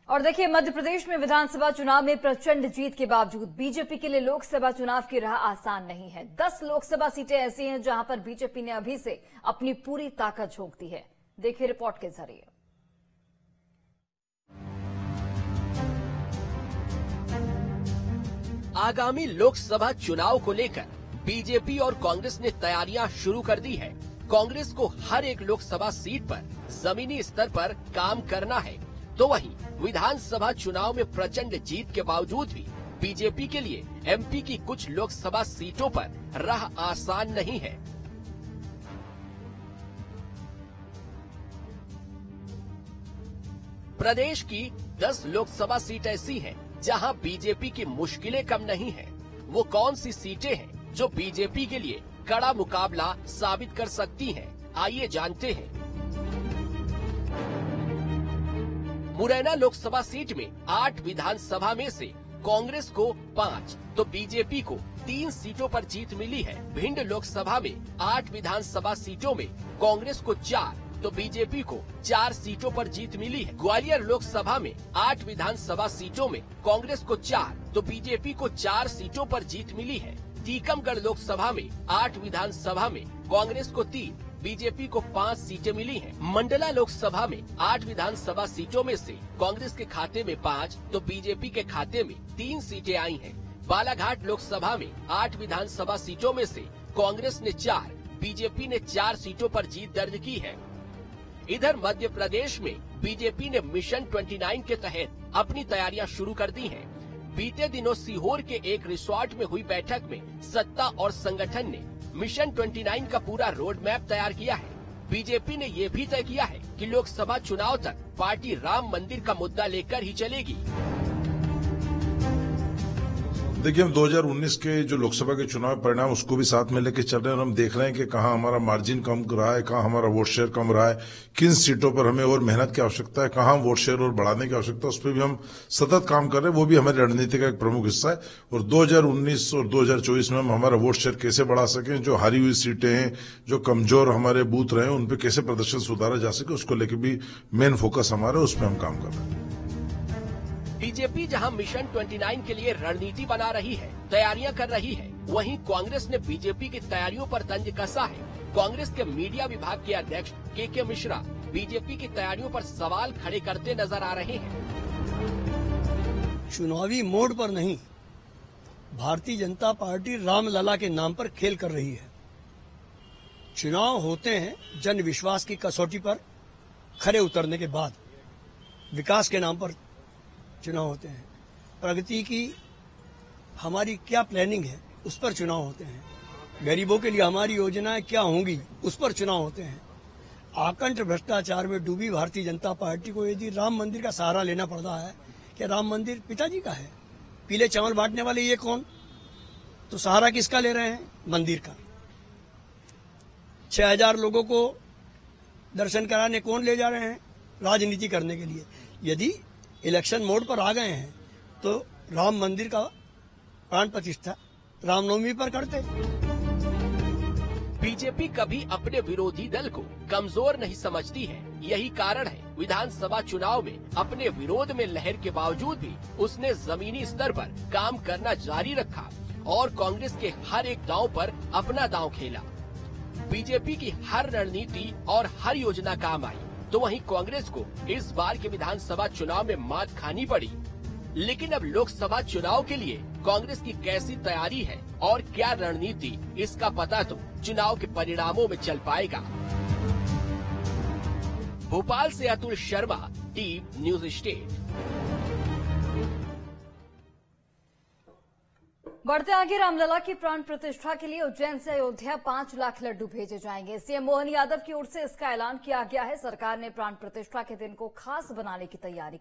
और देखिए, मध्य प्रदेश में विधानसभा चुनाव में प्रचंड जीत के बावजूद बीजेपी के लिए लोकसभा चुनाव की राह आसान नहीं है। 10 लोकसभा सीटें ऐसी हैं जहां पर बीजेपी ने अभी से अपनी पूरी ताकत झोंक दी है। देखिए रिपोर्ट के जरिए। आगामी लोकसभा चुनाव को लेकर बीजेपी और कांग्रेस ने तैयारियां शुरू कर दी है। कांग्रेस को हर एक लोकसभा सीट पर जमीनी स्तर पर काम करना है, तो वहीं विधानसभा चुनाव में प्रचंड जीत के बावजूद भी बीजेपी के लिए एमपी की कुछ लोकसभा सीटों पर राह आसान नहीं है। प्रदेश की 10 लोकसभा सीट ऐसी हैं जहां बीजेपी की मुश्किलें कम नहीं हैं। वो कौन सी सीटें हैं जो बीजेपी के लिए कड़ा मुकाबला साबित कर सकती हैं? आइए जानते हैं। मुरैना लोकसभा सीट में 8 विधानसभा में से कांग्रेस को 5 तो बीजेपी को 3 सीटों पर जीत मिली है। भिंड लोकसभा में 8 विधानसभा सीटों में कांग्रेस को 4 तो बीजेपी को 4 सीटों पर जीत मिली है। ग्वालियर लोकसभा में 8 विधानसभा सीटों में कांग्रेस को 4 तो बीजेपी को 4 सीटों पर जीत मिली है। टीकमगढ़ लोकसभा में 8 विधानसभा में कांग्रेस को 3 बीजेपी को 5 सीटें मिली हैं। मंडला लोकसभा में 8 विधानसभा सीटों में से कांग्रेस के खाते में 5 तो बीजेपी के खाते में 3 सीटें आई हैं। बालाघाट लोकसभा में 8 विधानसभा सीटों में से कांग्रेस ने 4 बीजेपी ने 4 सीटों पर जीत दर्ज की है। इधर मध्य प्रदेश में बीजेपी ने मिशन 29 के तहत अपनी तैयारियां शुरू कर दी हैं। बीते दिनों सीहोर के एक रिसोर्ट में हुई बैठक में सत्ता और संगठन ने मिशन 29 का पूरा रोड मैप तैयार किया है। बीजेपी ने ये भी तय किया है कि लोकसभा चुनाव तक पार्टी राम मंदिर का मुद्दा लेकर ही चलेगी। देखिए, हम 2019 के जो लोकसभा के चुनाव परिणाम उसको भी साथ में लेके चल रहे हैं और हम देख रहे हैं कि कहाँ हमारा मार्जिन कम रहा है, कहाँ हमारा वोट शेयर कम रहा है, किन सीटों पर हमें और मेहनत की आवश्यकता है, कहाँ वोट शेयर और बढ़ाने की आवश्यकता है, उस पर भी हम सतत काम कर रहे हैं। वो भी हमारी रणनीति का एक प्रमुख हिस्सा है। और 2019 और 2024 में हम हमारा वोट शेयर कैसे बढ़ा सकें, जो हारी हुई सीटें हैं, जो कमजोर हमारे बूथ रहे हैं, उन पर कैसे प्रदर्शन सुधारा जा सके, उसको लेकर भी मेन फोकस हमारा, उस पर हम काम कर रहे हैं। बीजेपी जहां मिशन 29 के लिए रणनीति बना रही है, तैयारियां कर रही है, वहीं कांग्रेस ने बीजेपी की तैयारियों पर तंज कसा है। कांग्रेस के मीडिया विभाग के अध्यक्ष के मिश्रा बीजेपी की तैयारियों पर सवाल खड़े करते नजर आ रहे हैं। चुनावी मोड पर नहीं, भारतीय जनता पार्टी रामलला के नाम पर खेल कर रही है। चुनाव होते हैं जन विश्वास की कसौटी पर खरे उतरने के बाद, विकास के नाम पर चुनाव होते हैं। प्रगति की हमारी क्या प्लानिंग है, उस पर चुनाव होते हैं। गरीबों के लिए हमारी योजनाएं क्या होंगी, उस पर चुनाव होते हैं। आकंठ भ्रष्टाचार में डूबी भारतीय जनता पार्टी को यदि राम मंदिर का सहारा लेना पड़ता है कि राम मंदिर पिताजी का है, पीले चावल बांटने वाले ये कौन, तो सहारा किसका ले रहे हैं? मंदिर का। 6000 लोगों को दर्शन कराने कौन ले जा रहे हैं? राजनीति करने के लिए। यदि इलेक्शन मोड पर आ गए हैं तो राम मंदिर का प्राण प्रतिष्ठा रामनवमी पर करते। बीजेपी कभी अपने विरोधी दल को कमजोर नहीं समझती है। यही कारण है विधानसभा चुनाव में अपने विरोध में लहर के बावजूद भी उसने जमीनी स्तर पर काम करना जारी रखा और कांग्रेस के हर एक दांव पर अपना दांव खेला। बीजेपी की हर रणनीति और हर योजना काम आई, तो वहीं कांग्रेस को इस बार के विधानसभा चुनाव में मात खानी पड़ी। लेकिन अब लोकसभा चुनाव के लिए कांग्रेस की कैसी तैयारी है और क्या रणनीति, इसका पता तो चुनाव के परिणामों में चल पाएगा। भोपाल से Atul Sharma, team news state. बढ़ते आगे, रामलला की प्राण प्रतिष्ठा के लिए उज्जैन से अयोध्या 5 लाख लड्डू भेजे जाएंगे। सीएम मोहन यादव की ओर से इसका ऐलान किया गया है। सरकार ने प्राण प्रतिष्ठा के दिन को खास बनाने की तैयारी